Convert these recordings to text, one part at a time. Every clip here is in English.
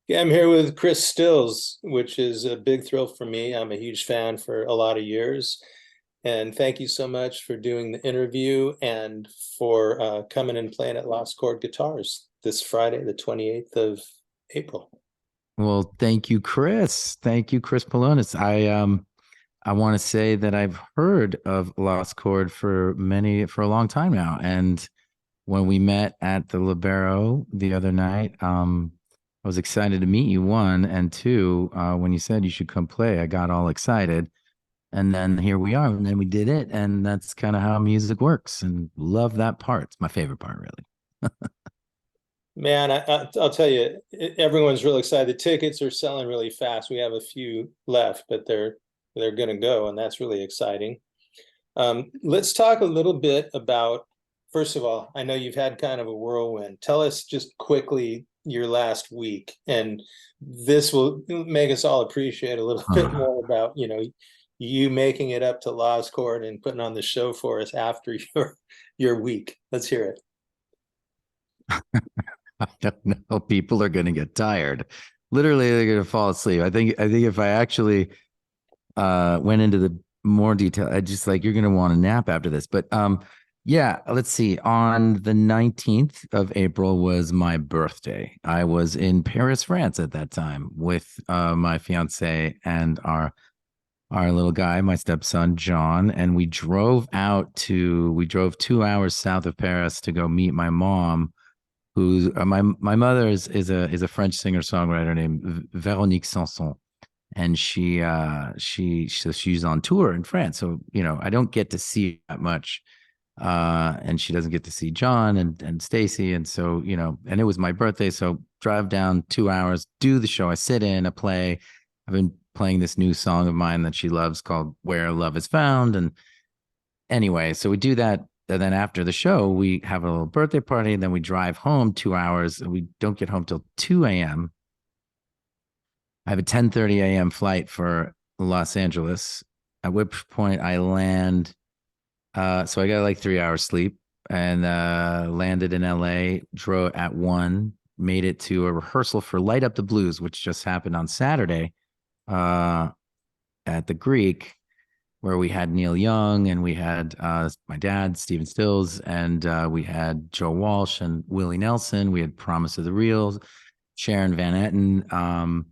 Yeah, I'm here with Chris Stills, which is a big thrill for me. I'm a huge fan for a lot of years. And thank you so much for doing the interview and for coming and playing at Lost Chord Guitars this Friday, the 28th of April. Well, thank you, Chris. Thank you, Chris Polonis. I want to say that I've heard of Lost Chord for a long time now. And when we met at the Libero the other night, I was excited to meet you, one, and two, when you said you should come play, I got all excited. And then here we are, and then we did it, and that's kind of how music works. And love that part. It's my favorite part, really. Man, I'll tell you, everyone's really excited. The tickets are selling really fast. We have a few left, but they're going to go, and that's really exciting. Let's talk a little bit about, first of all, I know you've had kind of a whirlwind. Tell us just quickly your last week, and this will make us all appreciate a little bit more about, you making it up to Lost Chord and putting on the show for us after your week. Let's hear it. I don't know. People are going to get tired. Literally, they're going to fall asleep. I think if I actually went into the more detail, I just like you're going to want to nap after this. But yeah, let's see. On the 19th of April was my birthday. I was in Paris, France at that time with my fiance and our little guy, my stepson John, and we drove 2 hours south of Paris to go meet my mom, who's my mother is a French singer songwriter named Véronique Sanson, and she's on tour in France. So I don't get to see that much, and she doesn't get to see John and Stacy, and so and it was my birthday, so drive down 2 hours, do the show. I sit in, I play. I've been playing this new song of mine that she loves called "Where Love Is Found," and anyway, so we do that. And then after the show, we have a little birthday party. And then we drive home 2 hours. And we don't get home till 2 a.m. I have a 10:30 a.m. flight for Los Angeles, at which point I land. So I got like 3 hours sleep and landed in LA, drove at 1, made it to a rehearsal for Light Up the Blues, which just happened on Saturday uh, at the Greek, where we had Neil Young and we had my dad, Stephen Stills, and we had Joe Walsh and Willie Nelson. We had Promise of the Real, Sharon Van Etten,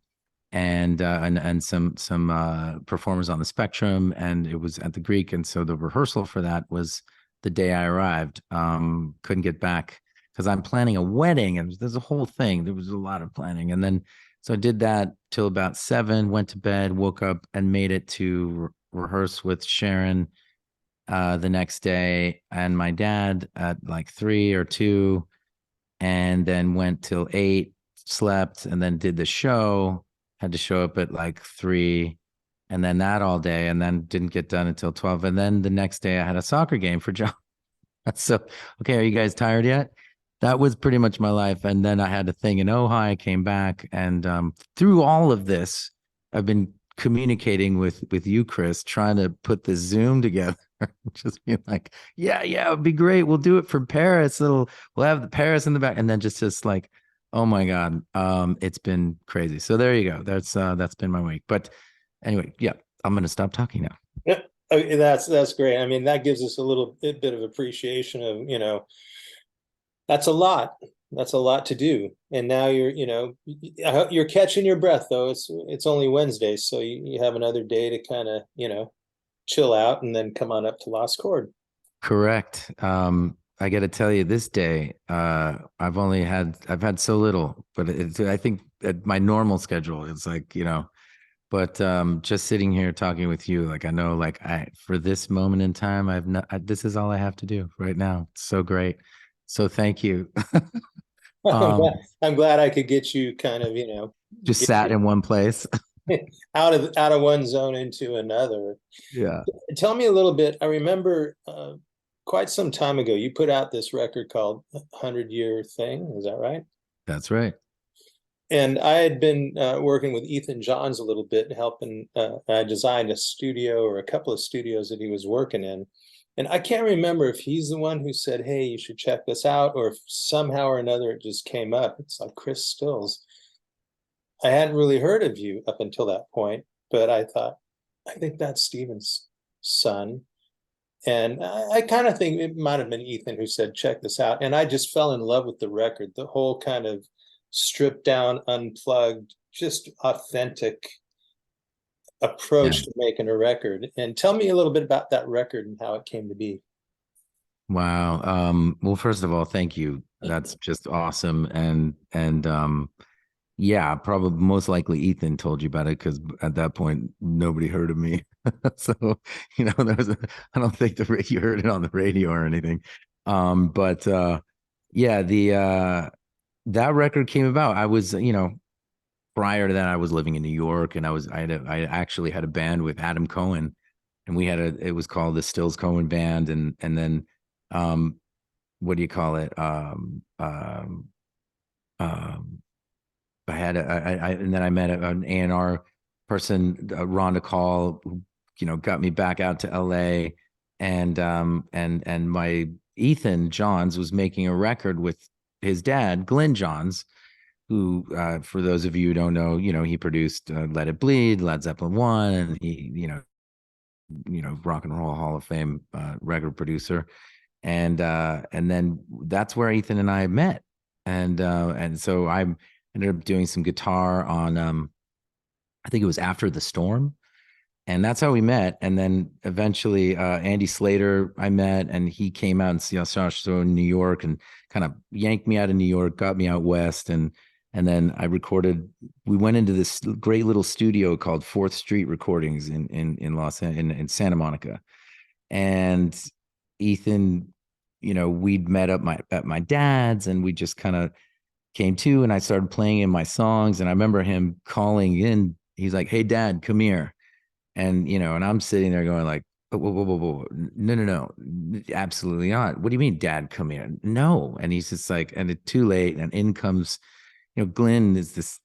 and some performers on the Spectrum, and it was at the Greek. And so the rehearsal for that was the day I arrived. Couldn't get back because I'm planning a wedding, and there's a whole thing. There was a lot of planning, and then so I did that till about 7. Went to bed, woke up, and made it to rehearse with Sharon the next day, and my dad at like 3 or 2, and then went till 8, slept, and then did the show. Had to show up at like 3, and then that all day, and then didn't get done until 12. And then the next day I had a soccer game for John. So, okay, are you guys tired yet? That was pretty much my life. And then I had a thing in Ojai, came back, and through all of this, I've been communicating with you, Chris, trying to put the Zoom together. Just being like, yeah, it'd be great. We'll do it from Paris. We'll have the Paris in the back, and then just like, oh my God, it's been crazy. So there you go. That's been my week. But anyway, yeah, I'm gonna stop talking now. Yeah, okay, that's great. I mean, that gives us a little bit of appreciation of, that's a lot. That's a lot to do. And now you're catching your breath though. It's only Wednesday, so you have another day to kind of, chill out and then come on up to Lost Chord. Correct. I got to tell you, this day, I've had so little, but I think at my normal schedule, it's like, but just sitting here talking with you, like I know, like for this moment in time, this is all I have to do right now. It's so great. So thank you. I'm glad, Um, I'm glad I could get you kind of, just get sat you in one place. out of one zone into another. Yeah, Tell me a little bit. I remember quite some time ago, you put out this record called 100 Year Thing. Is that right? that's right. And I had been working with Ethan Johns a little bit, helping. I designed a studio or a couple of studios that he was working in. And I can't remember if he's the one who said, "Hey, you should check this out," or if somehow or another it just came up. It's like Chris Stills. I hadn't really heard of you up until that point, but I thought, I think that's Steven's son. And I kind of think it might have been Ethan who said, check this out. And I just fell in love with the record, the whole kind of stripped down, unplugged, just authentic Yeah. approach to making a record. And tell me a little bit about that record and how it came to be. Wow. Well, first of all, thank you. That's just awesome. And yeah, probably most likely Ethan told you about it because at that point nobody heard of me. So, there was I don't think you heard it on the radio or anything. But yeah, the that record came about. I was, prior to that, I was living in New York, and I actually had a band with Adam Cohen, and it was called the Stills Cohen Band, and then um what do you call it? Um I had and then I met an A&R person, Ron DeCall, who got me back out to LA, and my Ethan Johns was making a record with his dad, Glenn Johns, who, for those of you who don't know, he produced Let It Bleed, Led Zeppelin 1, and he, Rock and Roll Hall of Fame record producer, and then that's where Ethan and I met, and so I ended up doing some guitar on, I think it was After the Storm, and that's how we met. And then eventually, Andy Slater I met, and he came out and saw us in New York, and kind of yanked me out of New York, got me out west, and then I recorded. We went into this great little studio called Fourth Street Recordings in Santa Monica, and Ethan, we'd met up at my dad's, and we just kind of came to, and I started playing in my songs. And I remember him calling in. He's like, "Hey, Dad, come here." And I'm sitting there going like, "Whoa, whoa, whoa, whoa, no, no, no, absolutely not. What do you mean, Dad, come here?" No. And he's just like, and it's too late. And in comes, Glenn is this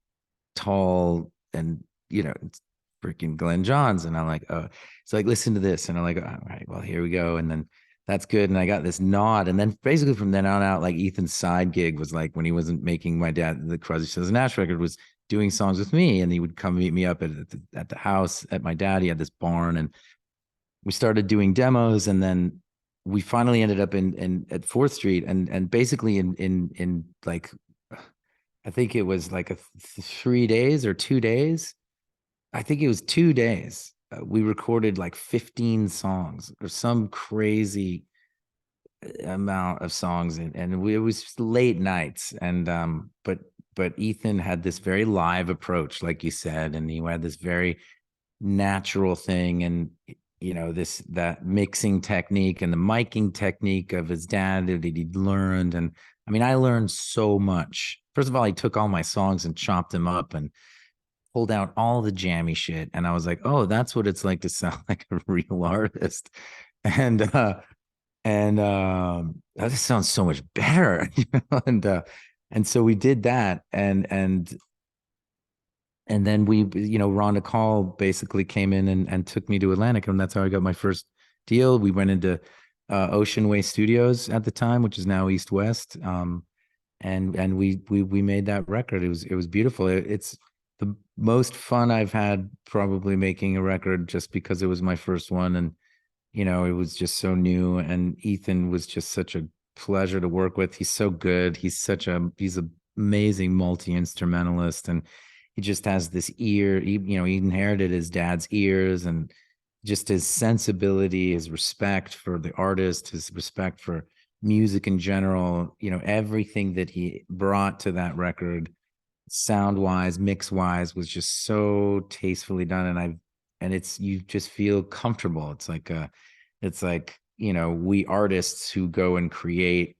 tall, and it's freaking Glenn Johns. And I'm like, oh, it's like, listen to this. And I'm like, all right, well, here we go. And then that's good. And I got this nod. And then basically from then on out, like Ethan's side gig was like when he wasn't making my dad the Crosby, Stills and Nash record, was doing songs with me. And he would come meet me up at the house at my dad. He had this barn, and we started doing demos. And then we finally ended up in at Fourth Street, and basically in like, I think it was like 3 days or 2 days. I think it was 2 days. We recorded like 15 songs or some crazy amount of songs, and it was just late nights. And but Ethan had this very live approach, like you said, and he had this very natural thing, and that mixing technique and the miking technique of his dad that he'd learned. And I mean, I learned so much. First of all, he took all my songs and chopped them up and pulled out all the jammy shit, and I was like, oh, that's what it's like to sound like a real artist. And that just sounds so much better. And so we did that, and then we, Rhonda Call basically came in and took me to Atlantic, and that's how I got my first deal. We went into Ocean Way Studios at the time, which is now East West, and we made that record. It was beautiful. It's the most fun I've had probably making a record, just because it was my first one, and it was just so new. And Ethan was just such a pleasure to work with. He's so good. He's an amazing multi-instrumentalist, and he just has this ear. He inherited his dad's ears, and just his sensibility, his respect for the artist, his respect for music in general. Everything that he brought to that record, sound wise, mix wise, was just so tastefully done. And you just feel comfortable. It's like, we artists who go and create,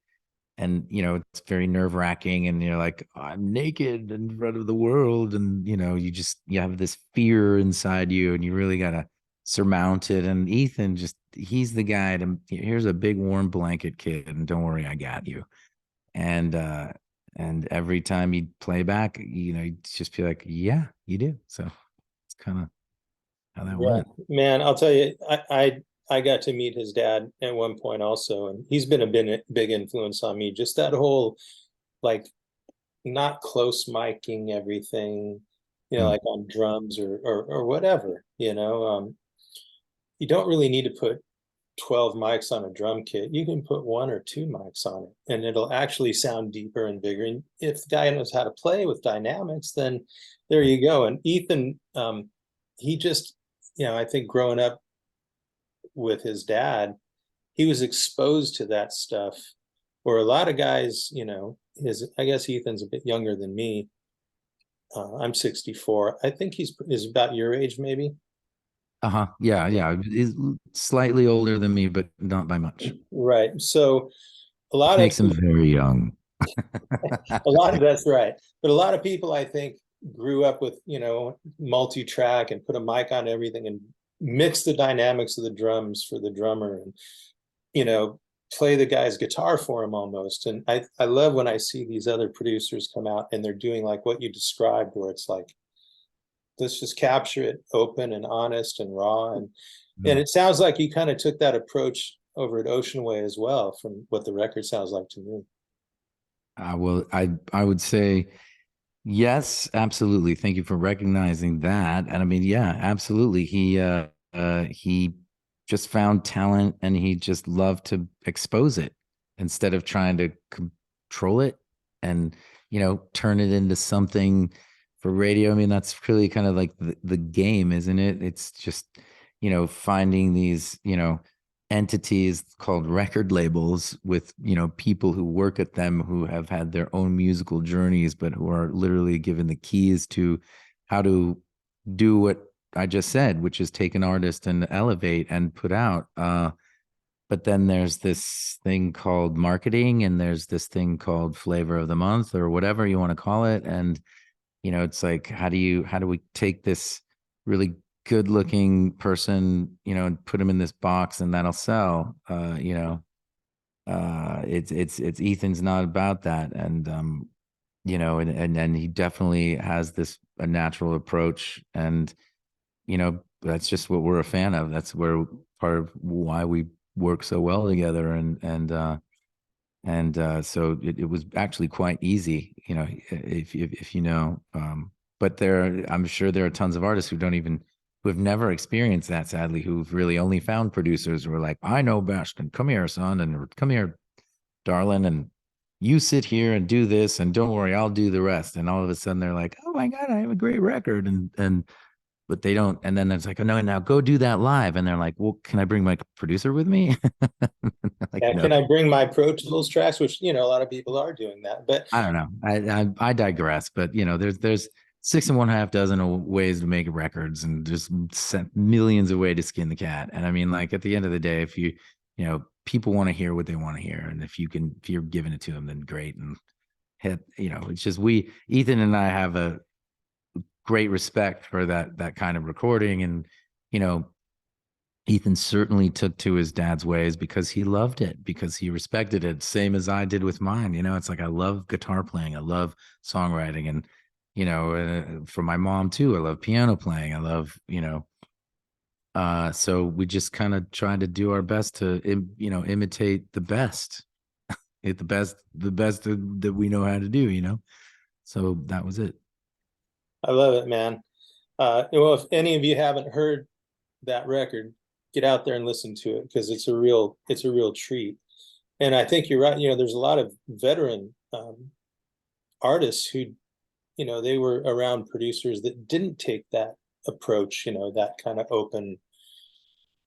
and it's very nerve-wracking, and you're like, I'm naked in front of the world, and you have this fear inside you, and you really gotta surmount it. And Ethan, he's the guy to, here's a big warm blanket, kid, and don't worry, I got you. And every time he'd play back, you'd just feel like, yeah, you do. So it's kind of how that Yeah, went. man, I'll tell you, I got to meet his dad at one point also, and he's been a big influence on me. Just that whole, like, not close miking everything, Mm. like on drums or whatever, you don't really need to put 12 mics on a drum kit. You can put one or two mics on it and it'll actually sound deeper and bigger. And if the guy knows how to play with dynamics, then there you go. And Ethan, he just, I think growing up with his dad, he was exposed to that stuff where a lot of guys, I guess Ethan's a bit younger than me. I'm 64. I think is about your age, maybe. Uh-huh. Yeah, yeah. He's slightly older than me, but not by much. Right. So a Which lot of makes him very young. that's right. But a lot of people, I think, grew up with, multi-track and put a mic on everything and mix the dynamics of the drums for the drummer and, you know, play the guy's guitar for him almost. And I love when I see these other producers come out and they're doing like what you described, where it's like, let's just capture it open and honest and raw. And Mm. it sounds like you kind of took that approach over at Ocean Way as well, from what the record sounds like to me. I would say yes, absolutely. Thank you for recognizing that. And I mean, yeah, absolutely. He just found talent and he just loved to expose it instead of trying to control it and, turn it into something for radio. I mean, that's really kind of like the game, isn't it? It's just, finding these, entities called record labels with people who work at them who have had their own musical journeys but who are literally given the keys to how to do what I just said, which is take an artist and elevate and put out. But then there's this thing called marketing and there's this thing called flavor of the month or whatever you want to call it. And it's like, how do we take this really good looking person, and put him in this box and that'll sell. It's Ethan's not about that. And and he definitely has this a natural approach. And, that's just what we're a fan of. That's where part of why we work so well together. And so it was actually quite easy, if but I'm sure there are tons of artists who have never experienced that, sadly, who've really only found producers who are like, I know best, and come here, son, and come here, darling, and you sit here and do this, and don't worry, I'll do the rest. And all of a sudden they're like, oh my God, I have a great record. But they don't. And then it's like, oh no, now go do that live. And they're like, well, can I bring my producer with me? Like, Yeah, no. can I bring my Pro Tools tracks? Which, a lot of people are doing that. But I don't know. I digress, but there's six and one half dozen ways to make records, and just millions of ways to skin the cat. And I mean, like at the end of the day, if people want to hear what they want to hear, and if you're giving it to them, then great. And it's just Ethan and I have a great respect for that kind of recording, and Ethan certainly took to his dad's ways because he loved it, because he respected it, same as I did with mine. It's like I love guitar playing, I love songwriting, and for my mom too, I love piano playing. I love so we just kind of try to do our best to imitate the best, the best that we know how to do. So that was it. I love it, man. Well, if any of you haven't heard that record, get out there and listen to it because it's a real treat. And I think you're right. There's a lot of veteran artists who, they were around producers that didn't take that approach, that kind of open,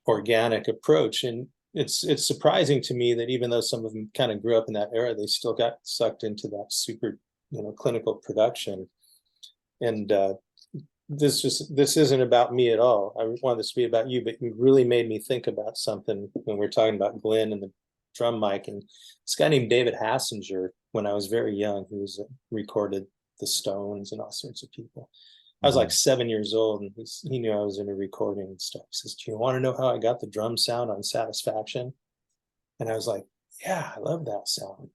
organic approach. And it's surprising to me that even though some of them kind of grew up in that era, they still got sucked into that super, clinical production. And this isn't about me at all. I want this to be about you, but you really made me think about something when we are talking about Glenn and the drum mic. And this guy named David Hassinger, when I was very young, he was recorded the Stones and all sorts of people. I was like 7 years old, and he knew I was into recording and stuff. He says, do you want to know how I got the drum sound on Satisfaction? And I was like, yeah, I love that sound.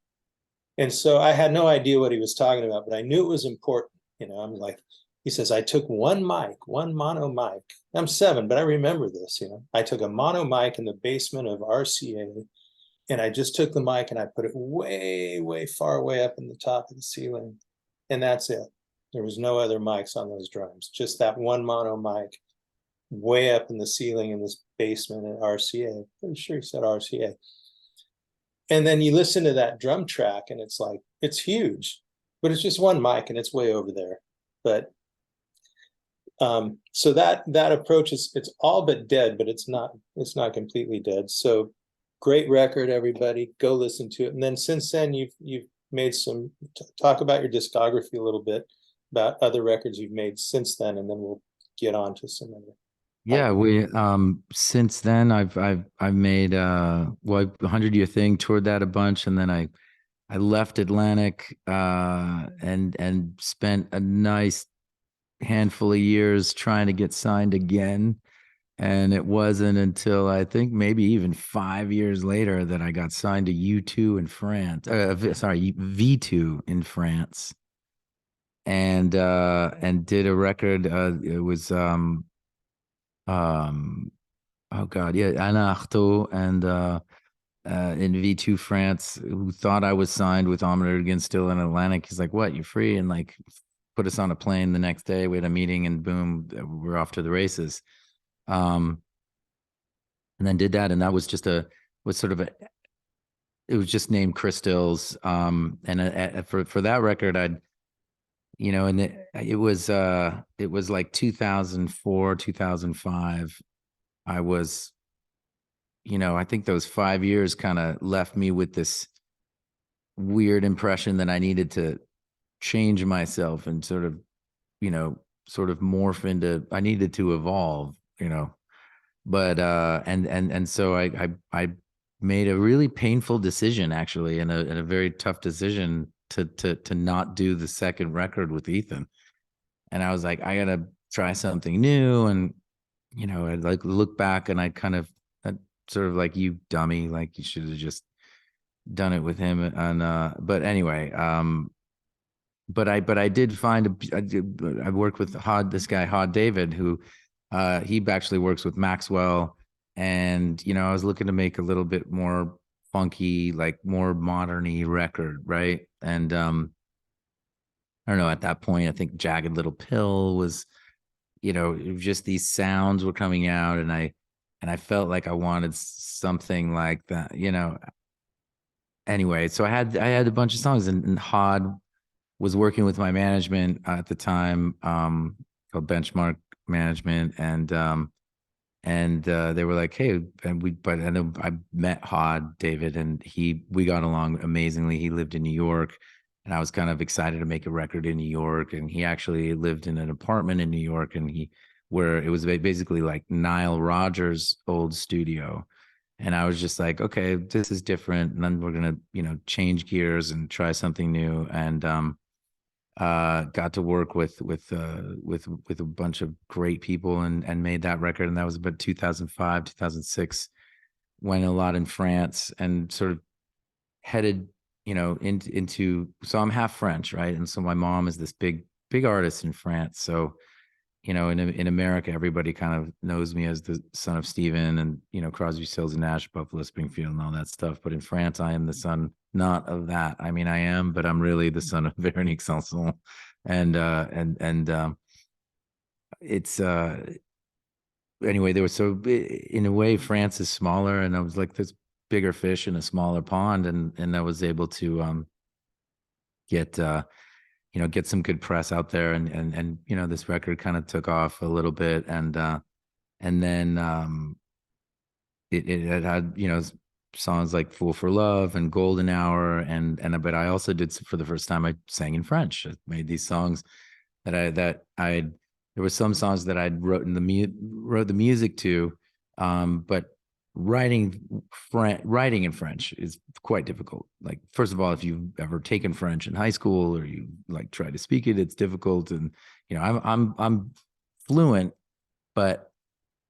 And so I had no idea what he was talking about, but I knew it was important. I'm like, he says, I took one mono mic. I'm 7, but I remember this. I took a mono mic in the basement of RCA, and I just took the mic and I put it way, way far away up in the top of the ceiling. And that's it. There was no other mics on those drums, just that one mono mic way up in the ceiling in this basement at RCA. Pretty sure he said RCA. And then you listen to that drum track and it's like, it's huge, but it's just one mic and it's way over there. But so that approach is, it's all but dead, but it's not completely dead. So great record, everybody. Go listen to it. And then since then you've made some, talk about your discography a little bit, about other records you've made since then, and then we'll get on to some other. Yeah, we since then I've made well, 100 Year Thing, toured that a bunch, and then I left Atlantic and spent a nice handful of years trying to get signed again. And it wasn't until I think maybe even 5 years later that I got signed to U2 in France. Sorry, V2 in France, and did a record. It was oh God, yeah, Anna Artaud and in V2 France, who thought I was signed with Omnitor Against Still in Atlantic. He's like, "What? You're free?" And like, put us on a plane the next day. We had a meeting, and boom, we're off to the races. And then did that, and that was just was sort of a, it was just named Chris Stills. And for that record, and it was like 2004, 2005. I was, I think those 5 years kind of left me with this weird impression that I needed to change myself and sort of morph into, I needed to evolve, but and so I made a really painful decision, actually, and a very tough decision to not do the second record with Ethan. And I was like, I gotta try something new. And I like look back and I kind of sort of like, you dummy, like you should have just done it with him. And but anyway, but I did find I worked with this guy Hod David, who he actually works with Maxwell. And I was looking to make a little bit more funky, like more modern-y record, right? And I don't know, at that point I think Jagged Little Pill was, it was just, these sounds were coming out, and I felt like I wanted something like that, anyway. So I had a bunch of songs, and Hod was working with my management at the time, called Benchmark Management, and they were like, "Hey," and I met Hod David, and we got along amazingly. He lived in New York, and I was kind of excited to make a record in New York. And he actually lived in an apartment in New York, and where it was basically like Nile Rodgers' old studio. And I was just like, okay, this is different, and then we're gonna, change gears and try something new. And got to work with a bunch of great people, and made that record. And that was about 2005, 2006. Went a lot in France, and sort of headed, into, so I'm half French, right? And so my mom is this big artist in France. So, in America, everybody kind of knows me as the son of Stephen, and, Crosby, Stills and Nash, Buffalo Springfield, and all that stuff. But in France, I am the son, not of that. I mean, I am, but I'm really the son of Véronique Sanson. And it's anyway, in a way, France is smaller, and I was like this bigger fish in a smaller pond, and I was able to get some good press out there, and this record kind of took off a little bit. And then it had, songs like Fool for Love and Golden Hour, but I also did, for the first time, I sang in French. I made these songs there were some songs that I'd wrote the music to, but writing in French is quite difficult. Like, first of all, if you've ever taken French in high school, or you like try to speak it, it's difficult. And I'm fluent, but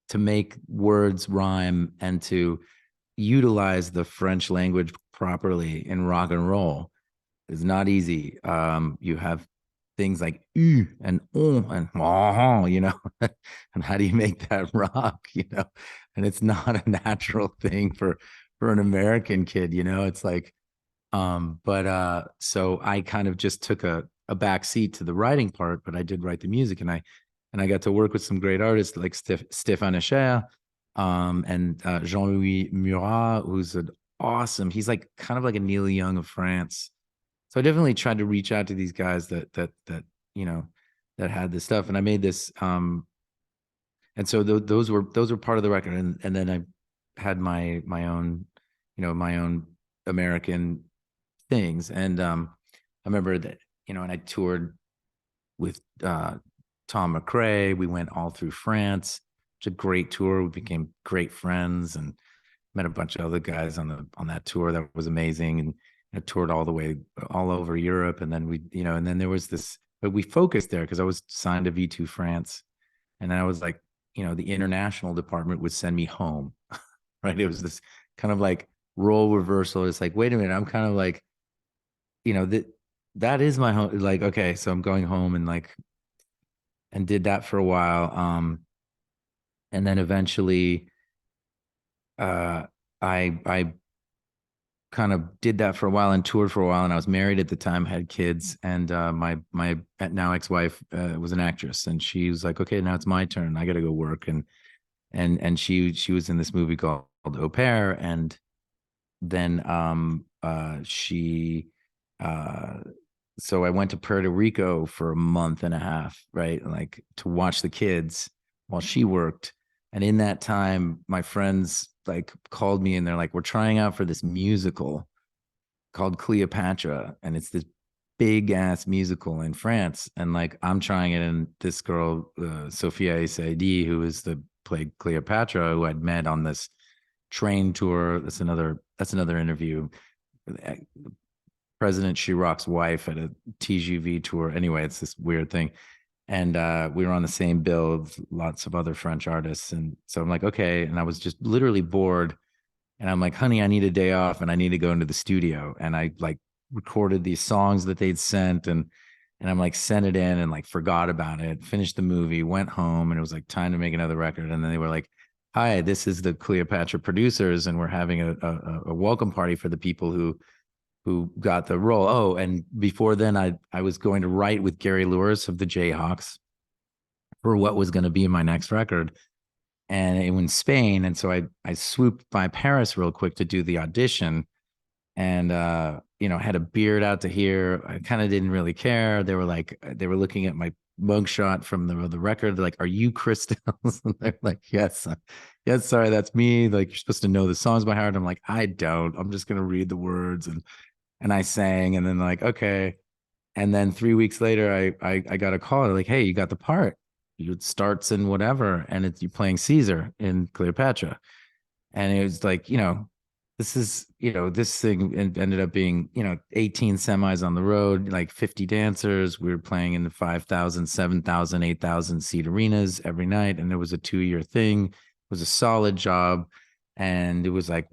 to make words rhyme and to utilize the French language properly in rock and roll is not easy. You have things like and and and how do you make that rock, and it's not a natural thing for an American kid, it's like, so I kind of just took a a back seat to the writing part, but I did write the music, and I got to work with some great artists like Stéphane Echer, and Jean-Louis Murat, who's an awesome. He's like kind of like a Neil Young of France. So I definitely tried to reach out to these guys that you know that had this stuff, and I made this. And so those were part of the record, and then I had my own, my own American things, and I remember that, and I toured with Tom McRae. We went all through France. It's a great tour. We became great friends and met a bunch of other guys on that tour. That was amazing. And I toured all the way all over Europe. And then and then there was this, but we focused there because I was signed to V2 France. And then I was like, the international department would send me home. Right. It was this kind of like role reversal. It's like, wait a minute, I'm kind of like, that is my home. Like, okay, so I'm going home and did that for a while. And then eventually, I kind of did that for a while and toured for a while. And I was married at the time, had kids, and my now ex-wife was an actress, and she was like, okay, now it's my turn. I got to go work. And she was in this movie called Au Pair, and then she so I went to Puerto Rico for a month and a half, right? Like to watch the kids while she worked. And in that time, my friends like called me and they're like, we're trying out for this musical called Cleopatra. And it's this big ass musical in France. And like, I'm trying it. And this girl, Sophia Saidi, who is played Cleopatra, who I'd met on this train tour. That's another interview. President Chirac's wife at a TGV tour. Anyway, it's this weird thing. And we were on the same bill with lots of other French artists. And so I'm like, okay. And I was just literally bored. And I'm like, honey, I need a day off and I need to go into the studio. And I like recorded these songs that they'd sent, and I'm like, sent it in and like forgot about it, finished the movie, went home, and it was like time to make another record. And then they were like, hi, this is the Cleopatra producers, and we're having a welcome party for the people who got the role. Oh, and before then, I was going to write with Gary Lewis of the Jayhawks for what was going to be my next record, and it was in Spain. And so I swooped by Paris real quick to do the audition, and had a beard out to here. I kind of didn't really care. They were looking at my mugshot from the record. They're like, "Are you Chris Stills?" And they're like, "Yes, yes, sorry, that's me." Like, you're supposed to know the songs by heart. I'm like, I don't. I'm just gonna read the words, and I sang, and then like, okay. And then 3 weeks later, I got a call. They're like, hey, you got the part. It starts in whatever, and you're playing Caesar in Cleopatra. And it was like, this is, this thing ended up being, 18 semis on the road, like 50 dancers. We were playing in the 5,000, 7,000, 8,000 seat arenas every night. And it was a 2-year thing. It was a solid job. And it was like,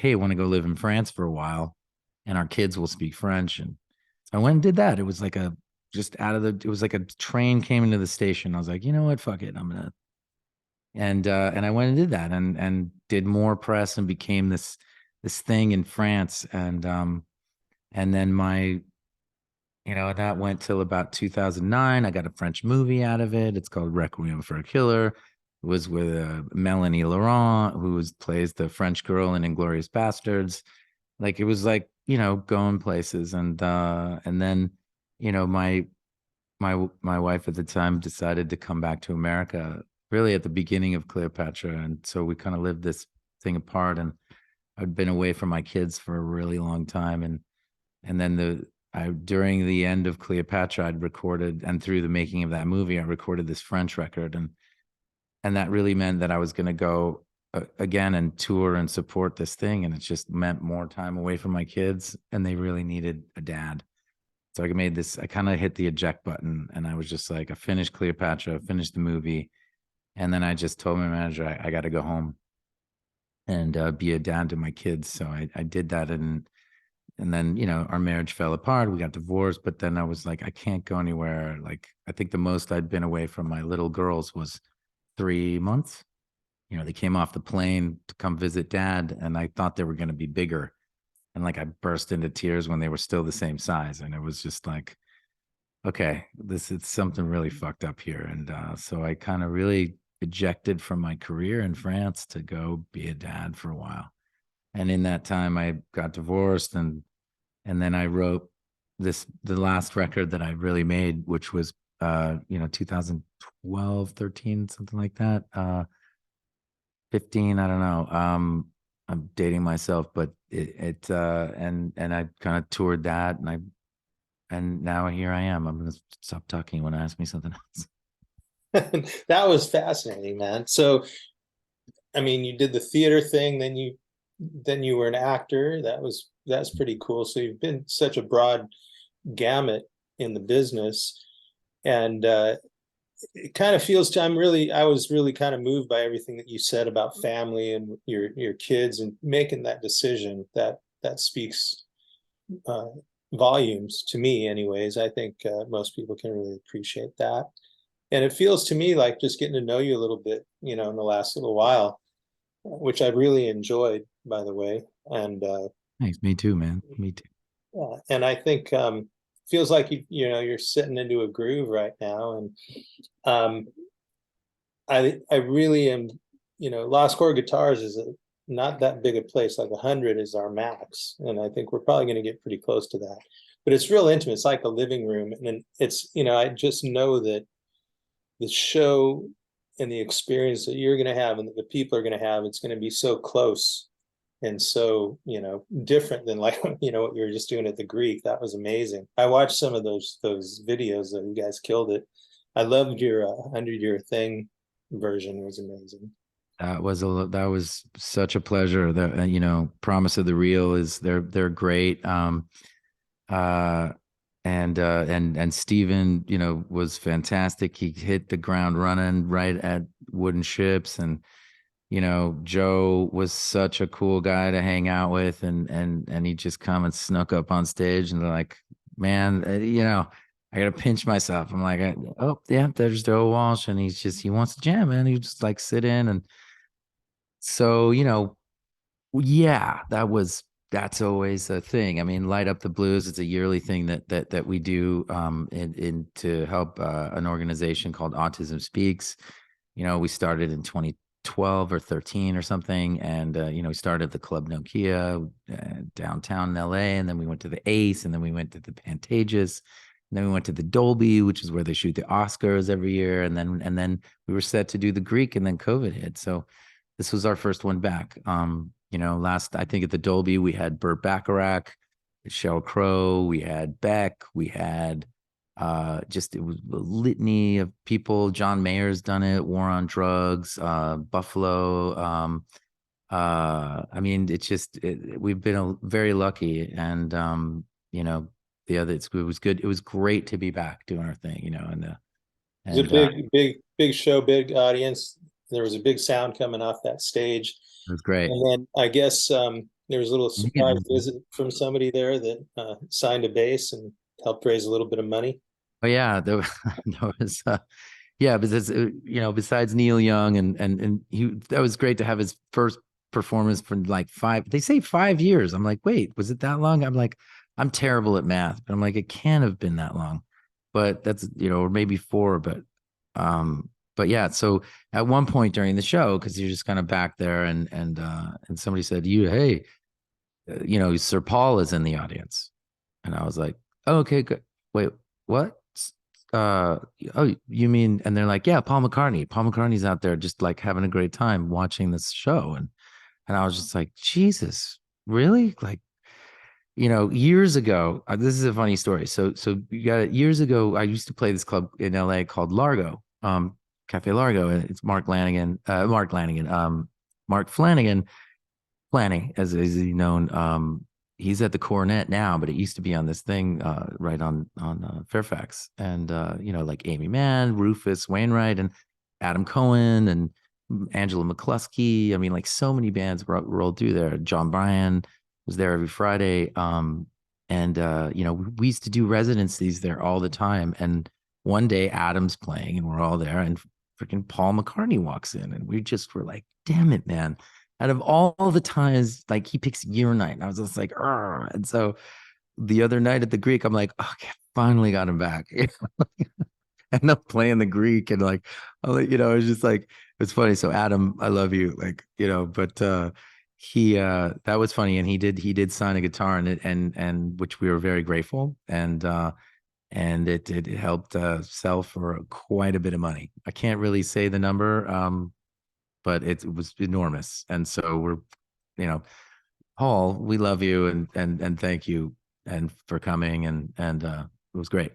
hey, I want to go live in France for a while, and our kids will speak French. And so I went and did that. It was like it was like a train came into the station. I was like, you know what? Fuck it. And I went and did that, and did more press and became this thing in France. And then that went till about 2009. I got a French movie out of it. It's called Requiem for a Killer. It was with Melanie Laurent, who plays the French girl in Inglourious Bastards. Like, it was like, going places. And then, my wife at the time decided to come back to America really at the beginning of Cleopatra. And so we kind of lived this thing apart, and I'd been away from my kids for a really long time. And then during the end of Cleopatra, I'd recorded, and through the making of that movie, I recorded this French record. And that really meant that I was going to go again and tour and support this thing. And it just meant more time away from my kids, and they really needed a dad. So I kind of hit the eject button, and I was just like, I finished Cleopatra, finished the movie. And then I just told my manager, I got to go home and be a dad to my kids. So I did that. And then, our marriage fell apart. We got divorced, but then I was like, I can't go anywhere. Like, I think the most I'd been away from my little girls was 3 months. They came off the plane to come visit dad, and I thought they were going to be bigger. And like, I burst into tears when they were still the same size. And it was just like, okay, this is something really fucked up here. And so I kind of really ejected from my career in France to go be a dad for a while. And in that time I got divorced, and then I wrote the last record that I really made, which was 2012, 13, something like that. 15, I don't know. I'm dating myself, but and I kind of toured that, and now here I am. I'm gonna stop talking when I ask me something else. That was fascinating, man. So, I mean, you did the theater thing, then you were an actor. That's pretty cool. So you've been such a broad gamut in the business, and it kind of feels to I was really kind of moved by everything that you said about family and your kids and making that decision. That speaks uh, volumes to me, anyways. I think most people can really appreciate that. And it feels to me like just getting to know you a little bit, in the last little while, which I really enjoyed, by the way. And Thanks. Me too, man. Me too. and I think feels like you're sitting into a groove right now, and um, I really am. Lost Chord Guitars is not that big a place. Like 100 is our max, and I think we're probably going to get pretty close to that. But it's real intimate. It's like a living room, and then it's I just know that the show and the experience that you're going to have and that the people are going to have, it's going to be so close and so different than like what you were just doing at the Greek. That was amazing. I watched some of those videos that you guys killed it. I loved your 100 Year Thing version. It was amazing. That was such a pleasure. That Promise of the Real is they're great. Uh, and Steven, was fantastic. He hit the ground running right at Wooden Ships, and Joe was such a cool guy to hang out with, and he just come and snuck up on stage, and they're like, man, I gotta pinch myself. I'm like, oh yeah, there's Joe Walsh, and he wants to jam, man. He just like sit in, and so yeah, that's always a thing. I mean, Light Up the Blues, it's a yearly thing that we do in to help an organization called Autism Speaks. We started in 2012 or 13 or something, and we started the Club Nokia downtown in LA, and then we went to the Ace, and then we went to the Pantages, and then we went to the Dolby, which is where they shoot the Oscars every year, and then we were set to do the Greek, and then COVID hit. So this was our first one back. Last, I think at the Dolby, we had Burt Bacharach, Sheryl Crow, we had Beck, we had it was a litany of people. John Mayer's done it, War on Drugs, Buffalo. I mean, we've been very lucky, and it was good. It was great to be back doing our thing, It was a big show, big audience. There was a big sound coming off that stage. It was great. And then I guess there was a little surprise visit from somebody there that signed a bass and helped raise a little bit of money. Oh yeah, there was yeah, because besides Neil Young, and that was great to have his first performance for like they say 5 years. I'm like, wait, was it that long? I'm like, I'm terrible at math, but I'm like, it can't have been that long. But that's or maybe 4, but yeah, so at one point during the show, because you're just kind of back there, and somebody said, hey, Sir Paul is in the audience. And I was like, oh, okay, good. Wait, what? Oh, you mean? And they're like, yeah, Paul McCartney. Paul McCartney's out there just like having a great time watching this show. And I was just like, Jesus, really? Like, years ago, this is a funny story. So you got it. Years ago, I used to play this club in LA called Largo, Cafe Largo, and it's Mark Flanagan, as he's known. He's at the Coronet now, but it used to be on this thing right on Fairfax, and like Amy Mann, Rufus Wainwright, and Adam Cohen, and Angela McCluskey. I mean, like so many bands rolled through there. John Bryan was there every Friday, and we used to do residencies there all the time. And one day Adam's playing, and we're all there, and freaking Paul McCartney walks in, and we just were like, "Damn it, man!" Out of all the times, like he picks Year Night, and I was just like, "Argh." And so the other night at the Greek, I'm like, okay, finally got him back. End up playing the Greek and like, it's just like it's funny. So Adam, I love you, like, but he that was funny, and he did sign a guitar, and which we were very grateful, and it helped sell for quite a bit of money. I can't really say the number, but it was enormous, and so we're, you know, Paul, we love you, and thank you and for coming, and it was great.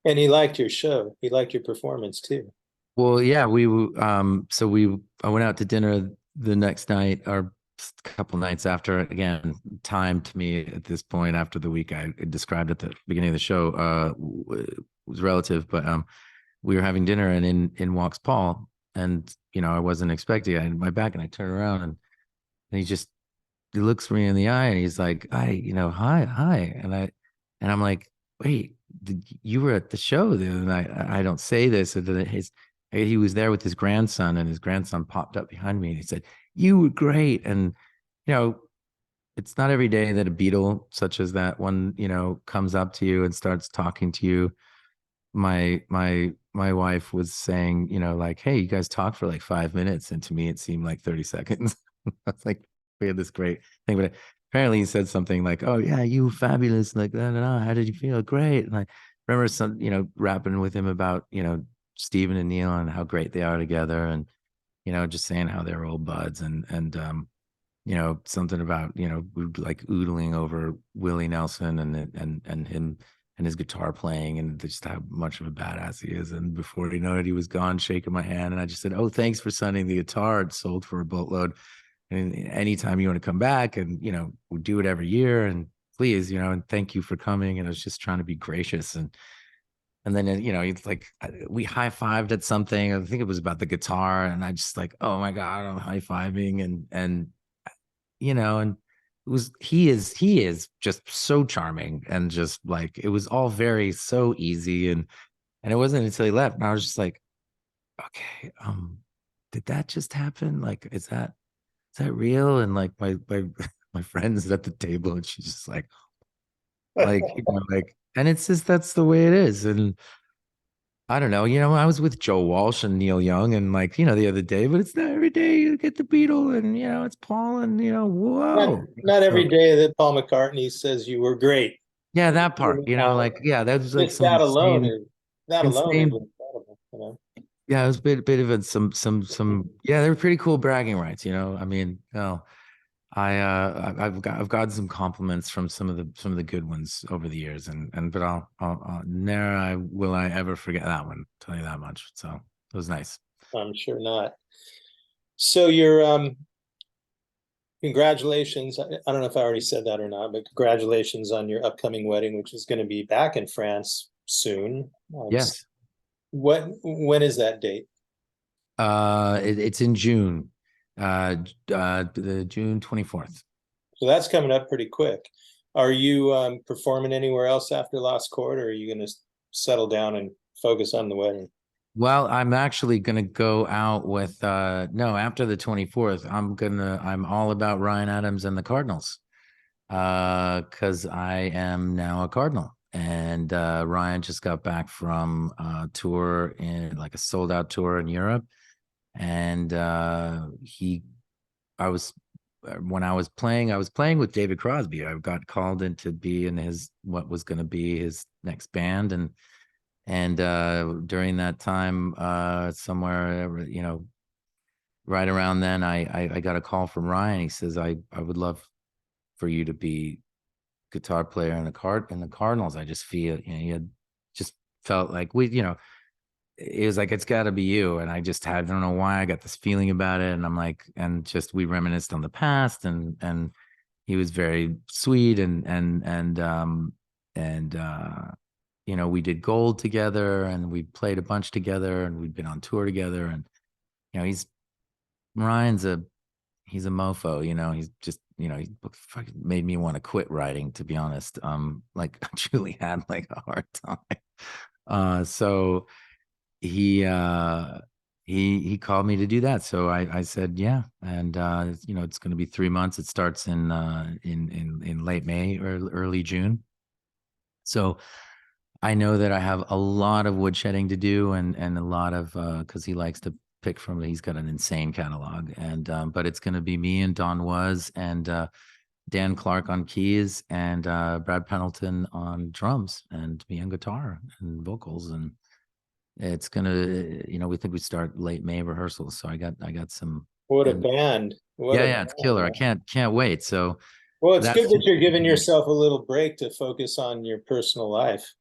And he liked your show. He liked your performance too. Well, yeah, I went out to dinner the next night or a couple nights after. Again, time to me at this point after the week I described at the beginning of the show was relative, but we were having dinner, and in walks Paul, and I wasn't expecting. I had my back, and I turn around, and he looks me in the eye, and he's like, hi, and I'm like, wait, you were at the show the other night. I don't say this, and then he was there with his grandson, and his grandson popped up behind me, and he said, you were great. And you know it's not every day that a Beatle such as that one comes up to you and starts talking to you. My wife was saying, like, hey, you guys talked for like 5 minutes, and to me it seemed like 30 seconds. I was like, we had this great thing, but apparently he said something like, oh yeah, you were fabulous, like that, and how did you feel? Great. And I remember rapping with him about Stephen and Neil and how great they are together, and just saying how they're old buds, and something about like oodling over Willie Nelson and him and his guitar playing, and just how much of a badass he is. And before you know it, he was gone, shaking my hand, and I just said, oh, thanks for signing the guitar. It sold for a boatload, and anytime you want to come back, and we do it every year, and please, and thank you for coming. And I was just trying to be gracious, and then it's like we high-fived at something. I think it was about the guitar, and I just like, oh my god, I'm high-fiving, and he is just so charming, and just like it was all very so easy, and it wasn't until he left, and I was just like, okay, did that just happen? Like, is that real? And like my my friend is at the table, and she's just like, and it's just that's the way it is. And I don't know, I was with Joe Walsh and Neil Young, and like, the other day, but it's not every day you get the Beatle, and it's Paul, and Not, whoa. not So every day that Paul McCartney says you were great. yeah, that part, like, yeah, that was like Just some that alone is insane. incredible. Yeah, it was a bit of some. Yeah, they were pretty cool bragging rights. I mean, I've gotten some compliments from some of the good ones over the years, but I'll never will I ever forget that one. Tell you that much. So it was nice. I'm sure not. So your congratulations. I don't know if I already said that or not, but congratulations on your upcoming wedding, which is going to be back in France soon. Yes. When is that date? It's in June, the June 24th. So that's coming up pretty quick. Are you performing anywhere else after Lost Chord, or are you going to settle down and focus on the wedding? Well, I'm actually gonna go out with no, after the 24th, I'm all about Ryan Adams and the Cardinals. Because I am now a Cardinal. And Ryan just got back from a tour in like a sold out tour in Europe. And I was when I was playing with David Crosby. I got called in to be in what was going to be his next band, and during that time, somewhere, right around then, I got a call from Ryan. He says, I would love for you to be guitar player in the Cardinals. I just feel, he had just felt like it was like, it's got to be you. And I don't know why I got this feeling about it. And I'm like, and just we reminisced on the past, and he was very sweet, and we did Gold together, and we played a bunch together, and we'd been on tour together, and he's Ryan's he's a mofo, he's just, he fucking made me want to quit writing, to be honest. Like I truly had like a hard time. So he called me to do that. So I said, yeah. And it's going to be 3 months. It starts in late May or early June. So I know that I have a lot of woodshedding to do, and a lot of because he likes to pick from. He's got an insane catalog, and but it's going to be me and Don Was and Dan Clark on keys and Brad Pendleton on drums and me on guitar and vocals, and it's gonna, we think we start late May rehearsals. So I got some. What a And band. What yeah, a yeah, it's band, killer. I man. can't wait. So Well, it's good that's that you're giving yourself a little break to focus on your personal life.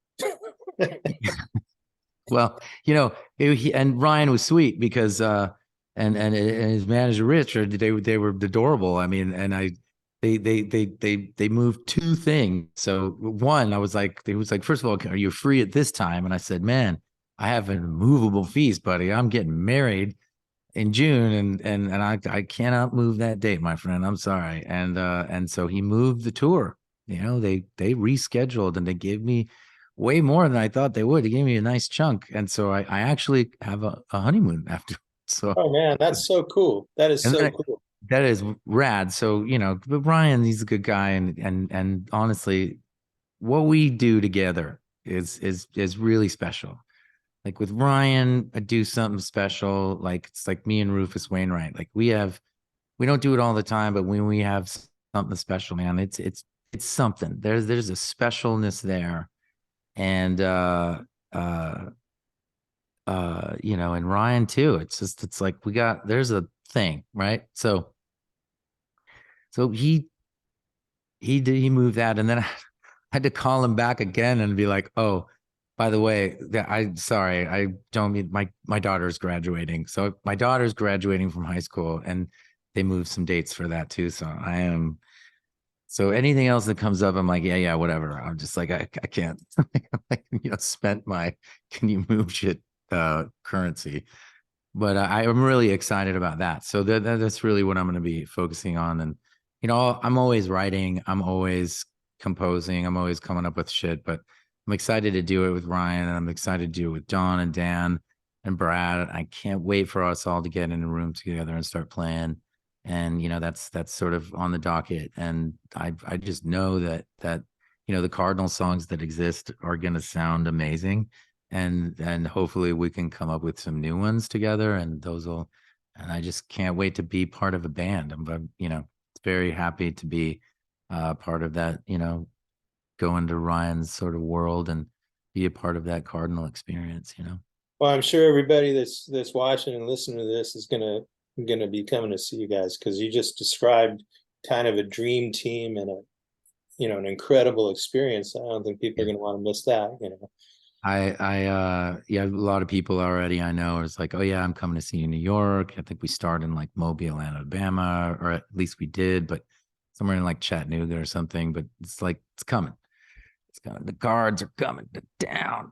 well, and Ryan was sweet because and his manager Richard, they were adorable. I mean, and they moved two things. So one, I was like, he was like, first of all, are you free at this time? And I said, man, I have an immovable feast, buddy. I'm getting married in June, and I cannot move that date, my friend. I'm sorry. And so he moved the tour. They rescheduled and they gave me way more than I thought they would. They gave me a nice chunk. And so I actually have a honeymoon after. So Oh man, that's so cool. That is and so then cool. that is rad. So, but Ryan, he's a good guy, and honestly, what we do together is really special. Like with Ryan, I do something special. Like it's like me and Rufus Wainwright. Like we don't do it all the time, but when we have something special, man, it's something. There's a specialness there. And uh and Ryan too. It's like there's a thing, right? So he moved that, and then I had to call him back again and be like, oh, by the way, sorry, I don't mean my daughter's graduating. So my daughter's graduating from high school, and they moved some dates for that too. So anything else that comes up, I'm like, yeah, whatever. I'm just like, I can't, like, spent my can you move shit currency. But I'm really excited about that. So that's really what I'm going to be focusing on. And, I'm always writing, I'm always composing, I'm always coming up with shit, but I'm excited to do it with Ryan, and I'm excited to do it with Don and Dan and Brad. I can't wait for us all to get in a room together and start playing. And, that's sort of on the docket. And I just know that the Cardinal songs that exist are going to sound amazing, and hopefully we can come up with some new ones together, and I just can't wait to be part of a band. I'm very happy to be part of that, go into Ryan's sort of world and be a part of that Cardinal experience. Well, I'm sure everybody that's watching and listening to this is gonna be coming to see you guys, because you just described kind of a dream team and an incredible experience. I don't think people are gonna want to miss that. Yeah, a lot of people already I know is like, oh yeah, I'm coming to see you in New York. I think we start in like Mobile, Alabama, or at least we did, but somewhere in like Chattanooga or something. But it's like it's coming. It's coming. The guards are coming to town.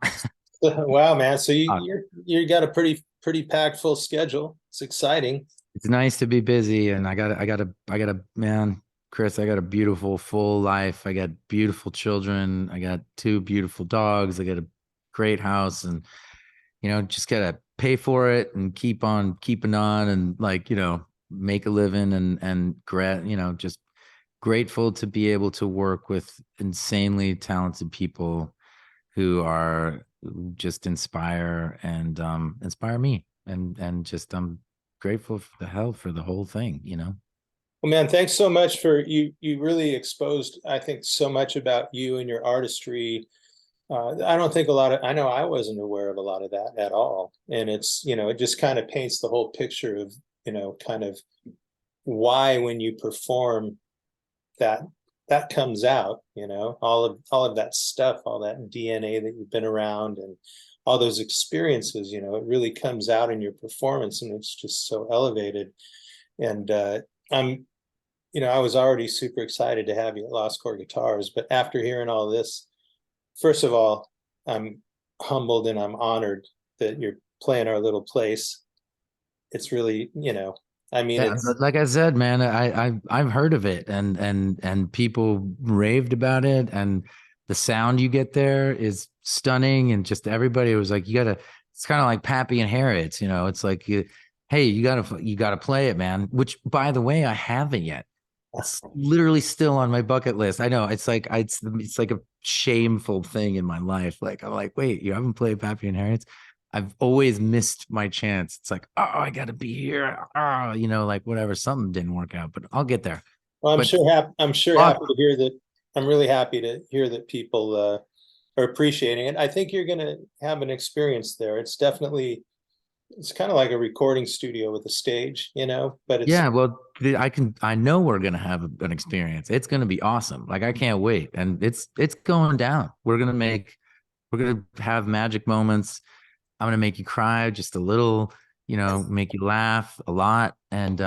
Wow, man. So Uh, you got a pretty packed full schedule. It's exciting. it's nice to be busy, and I got a man, Chris. I got a beautiful full life. I got beautiful children. I got two beautiful dogs. I got a great house, and just gotta pay for it and keep on keeping on, and like, make a living, and just grateful to be able to work with insanely talented people who just inspire me, and just I'm grateful for the whole thing. Well, man, thanks so much for you really exposed, I think, so much about you and your artistry. I don't think I know I wasn't aware of a lot of that at all. And it just kind of paints the whole picture of, kind of why when you perform that comes out, all of that stuff, all that DNA that you've been around and all those experiences, it really comes out in your performance, and it's just so elevated. And I'm, I was already super excited to have you at Lost Chord Guitars, but after hearing all this, first of all, I'm humbled and I'm honored that you're playing our little place. It's really, I mean, Yeah, it's like I said, man, I've heard of it, and people raved about it, and the sound you get there is stunning, and just everybody was like, you gotta. It's kind of like Pappy and Harriet's, it's like, hey, you gotta play it, man. Which, by the way, I haven't yet. It's literally still on my bucket list. I know it's like a shameful thing in my life. Like I'm like, wait, you haven't played Pappy and Harriet's? I've always missed my chance. It's like, oh, I gotta be here. Oh, like whatever, something didn't work out, but I'll get there. Well, But I'm sure uh, happy to hear that. I'm really happy to hear that people are appreciating it. I think you're going to have an experience there. It's kind of like a recording studio with a stage, but it's yeah, well, I know we're gonna have an experience. It's gonna be awesome. Like I can't wait. And it's going down. We're gonna have magic moments. I'm gonna make you cry just a little, make you laugh a lot, and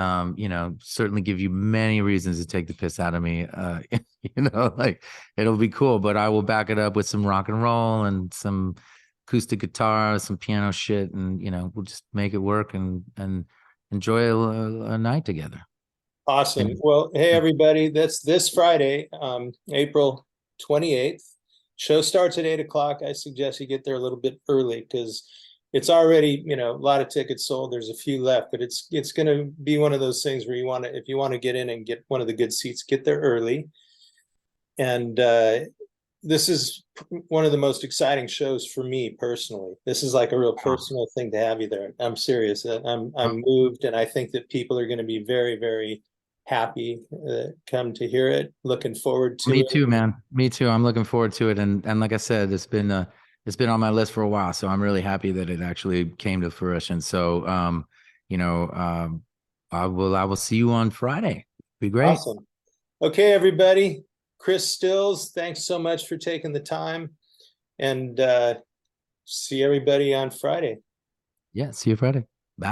certainly give you many reasons to take the piss out of me. Like it'll be cool, but I will back it up with some rock and roll and some acoustic guitar, some piano shit, and we'll just make it work and enjoy a night together. awesome. And Well, hey everybody, that's this Friday, April 28th. Show starts at 8 o'clock. I suggest you get there a little bit early because it's already, a lot of tickets sold. There's a few left, but it's going to be one of those things where if you want to get in and get one of the good seats, get there early. And this is one of the most exciting shows for me personally. This is like a real personal thing to have you there. I'm serious. I'm moved, and I think that people are going to be very, very happy come to hear it. Looking forward to me it. too, man. Me too. I'm looking forward to it. And like I said, it's been on my list for a while. So I'm really happy that it actually came to fruition. So you know, I will see you on Friday. Be great. Awesome. Okay, everybody. Chris Stills, thanks so much for taking the time, and see everybody on Friday. Yeah, see you Friday.